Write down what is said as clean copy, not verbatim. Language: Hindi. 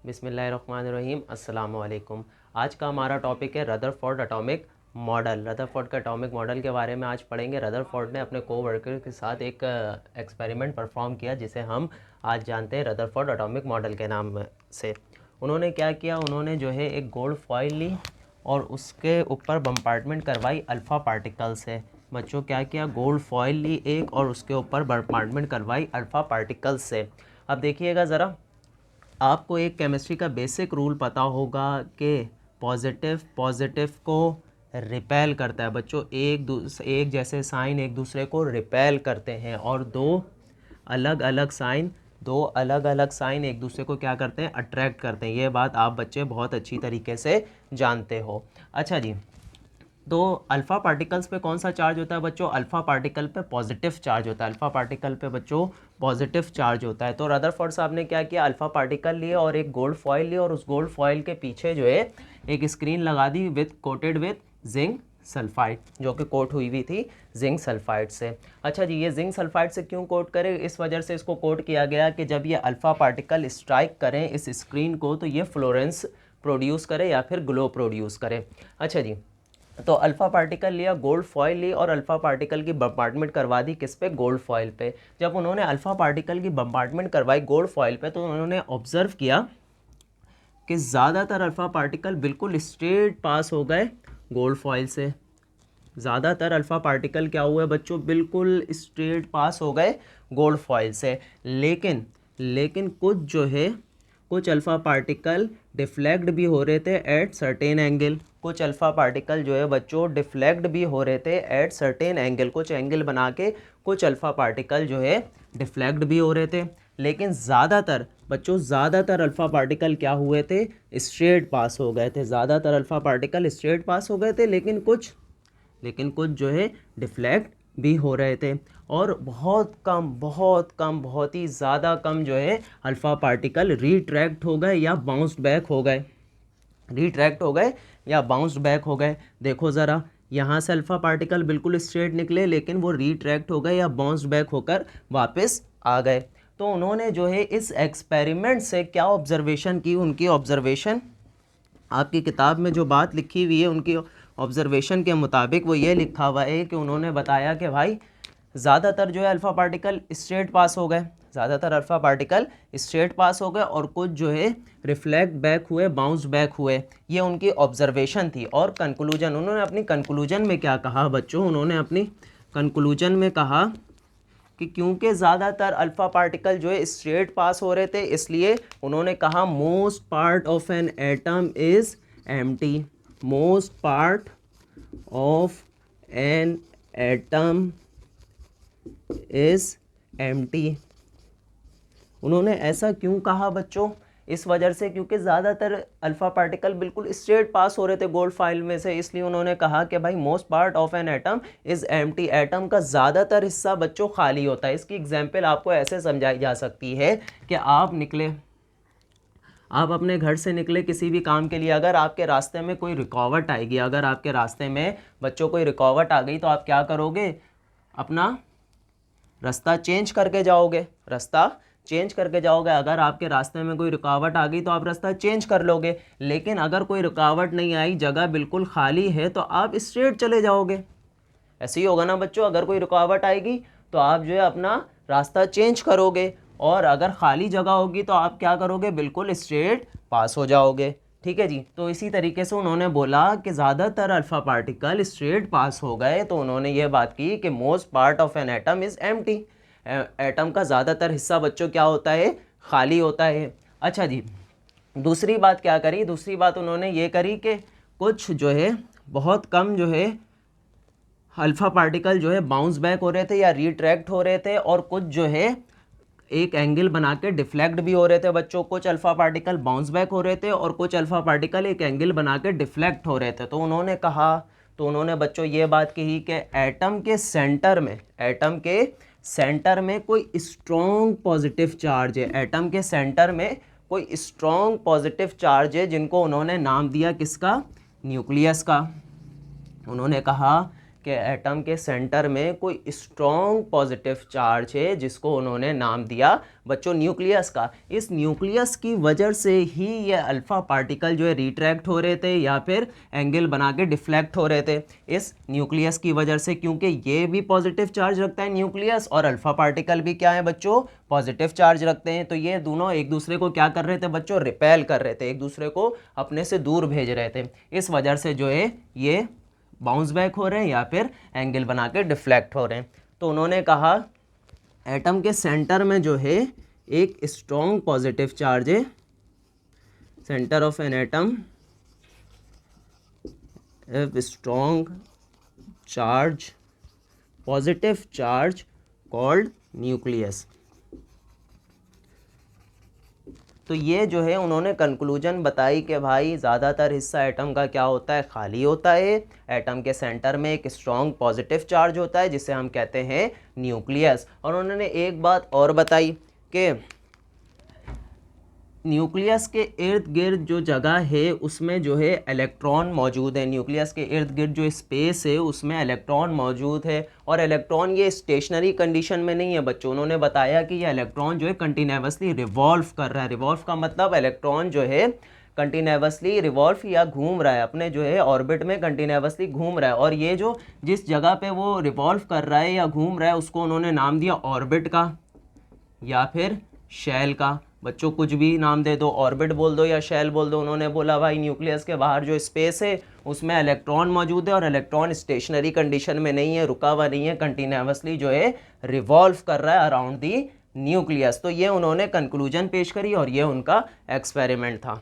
बिस्मिल्लाहिर्रहमानिर्रहीम। अस्सलाम वालेकुम। आज का हमारा टॉपिक है रदरफोर्ड एटॉमिक मॉडल। रदरफोर्ड का एटॉमिक मॉडल के बारे में आज पढ़ेंगे। रदरफोर्ड ने अपने कोवर्कर के साथ एक एक्सपेरिमेंट परफॉर्म किया जिसे हम आज जानते हैं रदरफोर्ड एटॉमिक मॉडल के नाम से। उन्होंने क्या किया, उन्होंने जो है एक गोल्ड फॉइल ली और उसके ऊपर बम्पार्टमेंट करवाई अल्फ़ा पार्टिकल से। बच्चों क्या किया, गोल्ड फॉइल ली एक और उसके ऊपर बम्पार्टमेंट करवाई अल्फ़ा पार्टिकल से। अब देखिएगा ज़रा, आपको एक केमिस्ट्री का बेसिक रूल पता होगा कि पॉजिटिव को रिपेल करता है। बच्चों एक जैसे साइन एक दूसरे को रिपेल करते हैं और दो अलग अलग साइन एक दूसरे को क्या करते हैं, अट्रैक्ट करते हैं। ये बात आप बच्चे बहुत अच्छी तरीके से जानते हो। अच्छा जी, तो अल्फ़ा पार्टिकल्स पे कौन सा चार्ज होता है बच्चों? अल्फ़ा पार्टिकल पे पॉजिटिव चार्ज होता है। अल्फ़ा पार्टिकल पे बच्चों पॉजिटिव चार्ज होता है। तो रदरफोर्ड साहब ने क्या किया, अल्फ़ा पार्टिकल लिए और एक गोल्ड फॉइल लिए और उस गोल्ड फॉइल के पीछे जो है एक स्क्रीन लगा दी कोटेड विथ जिंक सल्फाइड, जो कि कोट हुई हुई थी जिंक सल्फाइड से। अच्छा जी, ये जिंक सल्फाइड से क्यों कोट करें? इस वजह से इसको कोट किया गया कि जब ये अल्फ़ा पार्टिकल स्ट्राइक करें इस स्क्रीन को तो ये फ्लोरेंस प्रोड्यूस करे या फिर ग्लो प्रोड्यूस करे। अच्छा जी, तो अल्फ़ा पार्टिकल लिया, गोल्ड फॉइल ली और अल्फ़ा पार्टिकल की बम्पार्टमेंट करवा दी किस पे? गोल्ड फॉइल पे। जब उन्होंने अल्फ़ा पार्टिकल की बम्पार्टमेंट करवाई गोल्ड फॉइल पे तो उन्होंने ऑब्ज़र्व किया कि ज़्यादातर अल्फ़ा पार्टिकल बिल्कुल स्ट्रेट पास हो गए गोल्ड फॉइल से। ज़्यादातर अल्फ़ा पार्टिकल क्या हुए बच्चों, बिल्कुल स्ट्रेट पास हो गए गोल्ड फॉइल से। लेकिन कुछ अल्फ़ा पार्टिकल डिफ्लेक्ट भी हो रहे थे एट सर्टेन एंगल। कुछ अल्फ़ा पार्टिकल जो है बच्चों डिफ्लेक्ट भी हो रहे थे एट सर्टेन एंगल। कुछ एंगल बना के कुछ अल्फ़ा पार्टिकल जो है डिफ्लेक्ट भी हो रहे थे। लेकिन ज़्यादातर अल्फ़ा पार्टिकल क्या हुए थे, स्ट्रेट पास हो गए थे। ज़्यादातर अल्फ़ा पार्टिकल स्ट्रेट पास हो गए थे, लेकिन कुछ जो है डिफ्लेक्ट भी हो रहे थे। और बहुत ही ज़्यादा कम जो है अल्फ़ा पार्टिकल रिट्रैक्ट हो गए या बाउंस्ड बैक हो गए। देखो ज़रा, यहाँ से अल्फ़ा पार्टिकल बिल्कुल स्ट्रेट निकले लेकिन वो रिट्रैक्ट हो गए या बाउंस्ड बैक होकर वापस आ गए। तो उन्होंने जो है इस एक्सपेरिमेंट से क्या ऑब्जर्वेशन की, उनकी ऑब्जर्वेशन आपकी किताब में जो बात लिखी हुई है उनकी ऑब्जर्वेशन के मुताबिक वो ये लिखा हुआ है कि उन्होंने बताया कि भाई ज़्यादातर जो है अल्फ़ा पार्टिकल स्ट्रेट पास हो गए, और कुछ जो है रिफ्लेक्ट बैक हुए, बाउंस बैक हुए। ये उनकी ऑब्जर्वेशन थी। और कंक्लूजन, उन्होंने अपनी कंक्लूजन में क्या कहा बच्चों, उन्होंने अपनी कंक्लूजन में कहा कि क्योंकि ज़्यादातर अल्फ़ा पार्टिकल जो है स्ट्रेट पास हो रहे थे, इसलिए उन्होंने कहा most part of an atom is empty. Most part of an atom is empty. उन्होंने ऐसा क्यों कहा बच्चों? इस वजह से क्योंकि ज़्यादातर अल्फ़ा पार्टिकल बिल्कुल स्ट्रेट पास हो रहे थे गोल्ड फाइल में से, इसलिए उन्होंने कहा कि भाई most part of an atom is empty. Atom का ज़्यादातर हिस्सा बच्चों खाली होता है। इसकी एग्जांपल आपको ऐसे समझाई जा सकती है कि आप अपने घर से निकले किसी भी काम के लिए, अगर आपके रास्ते में कोई रुकावट आएगी, अगर आपके रास्ते में बच्चों कोई रुकावट आ गई तो आप क्या करोगे, अपना रास्ता चेंज करके जाओगे। अगर आपके रास्ते में कोई रुकावट आ गई तो आप रास्ता चेंज कर लोगे। लेकिन अगर कोई रुकावट नहीं आई, जगह बिल्कुल खाली है, तो आप स्ट्रेट चले जाओगे। ऐसे ही होगा ना बच्चों, अगर कोई रुकावट आएगी तो आप जो है अपना रास्ता चेंज करोगे, और अगर खाली जगह होगी तो आप क्या करोगे, बिल्कुल स्ट्रेट पास हो जाओगे। ठीक है जी। तो इसी तरीके से उन्होंने बोला कि ज़्यादातर अल्फ़ा पार्टिकल स्ट्रेट पास हो गए, तो उन्होंने ये बात की कि most part of an atom is empty. Atom का ज़्यादातर हिस्सा बच्चों क्या होता है, खाली होता है। अच्छा जी, दूसरी बात क्या करी, दूसरी बात उन्होंने ये करी कि कुछ जो है बहुत कम जो है अल्फ़ा पार्टिकल जो है बाउंस बैक हो रहे थे या रिट्रैक्ट हो रहे थे, और कुछ जो है एक एंगल बना के डिफ्लेक्ट भी हो रहे थे बच्चों। कुछ अल्फ़ा पार्टिकल बाउंस बैक हो रहे थे और कुछ अल्फ़ा पार्टिकल एक एंगल बना के डिफ्लेक्ट हो रहे थे। तो उन्होंने बच्चों ये बात कही कि एटम के सेंटर में कोई स्ट्रॉन्ग पॉजिटिव चार्ज है। एटम के सेंटर में कोई स्ट्रॉन्ग पॉजिटिव चार्ज है, जिनको उन्होंने नाम दिया किसका, न्यूक्लियस का। उन्होंने कहा कि एटम के सेंटर में कोई स्ट्रॉन्ग पॉजिटिव चार्ज है जिसको उन्होंने नाम दिया बच्चों न्यूक्लियस का। इस न्यूक्लियस की वजह से ही ये अल्फ़ा पार्टिकल जो है रिट्रैक्ट हो रहे थे या फिर एंगल बना के डिफ्लेक्ट हो रहे थे इस न्यूक्लियस की वजह से, क्योंकि ये भी पॉजिटिव चार्ज रखता है न्यूक्लियस और अल्फ़ा पार्टिकल भी क्या है बच्चों, पॉजिटिव चार्ज रखते हैं। तो ये दोनों एक दूसरे को क्या कर रहे थे बच्चों, रिपेल कर रहे थे, एक दूसरे को अपने से दूर भेज रहे थे। इस वजह से जो है ये बाउंस बैक हो रहे हैं या फिर एंगल बना के डिफ्लेक्ट हो रहे हैं। तो उन्होंने कहा एटम के सेंटर में जो है एक स्ट्रॉन्ग पॉजिटिव चार्ज है, centre of an atom strong charge, positive charge called nucleus. तो ये जो है उन्होंने कंक्लूजन बताई कि भाई ज़्यादातर हिस्सा एटम का क्या होता है, खाली होता है। एटम के सेंटर में एक स्ट्रॉन्ग पॉजिटिव चार्ज होता है जिसे हम कहते हैं न्यूक्लियस। और उन्होंने एक बात और बताई कि न्यूक्लियस के इर्द गिर्द जो जगह है उसमें जो है इलेक्ट्रॉन मौजूद है। न्यूक्लियस के इर्द गिर्द जो स्पेस है उसमें इलेक्ट्रॉन मौजूद है और इलेक्ट्रॉन ये स्टेशनरी कंडीशन में नहीं है बच्चों। उन्होंने बताया कि ये इलेक्ट्रॉन जो है कंटिन्यूसली रिवॉल्व कर रहा है। रिवॉल्व का मतलब इलेक्ट्रॉन जो है कंटिन्यूसली रिवॉल्व या घूम रहा है, अपने जो है ऑर्बिट में कंटिन्यूसली घूम रहा है। और ये जो जिस जगह पे वो रिवॉल्व कर रहा है या घूम रहा है उसको उन्होंने नाम दिया ऑर्बिट का या फिर शेल का। बच्चों कुछ भी नाम दे दो, ऑर्बिट बोल दो या शेल बोल दो। उन्होंने बोला भाई न्यूक्लियस के बाहर जो स्पेस है उसमें इलेक्ट्रॉन मौजूद है और इलेक्ट्रॉन स्टेशनरी कंडीशन में नहीं है, रुका हुआ नहीं है, कंटिन्यूसली जो है रिवॉल्व कर रहा है अराउंड दी न्यूक्लियस। तो ये उन्होंने कंक्लूजन पेश करी और ये उनका एक्सपेरिमेंट था।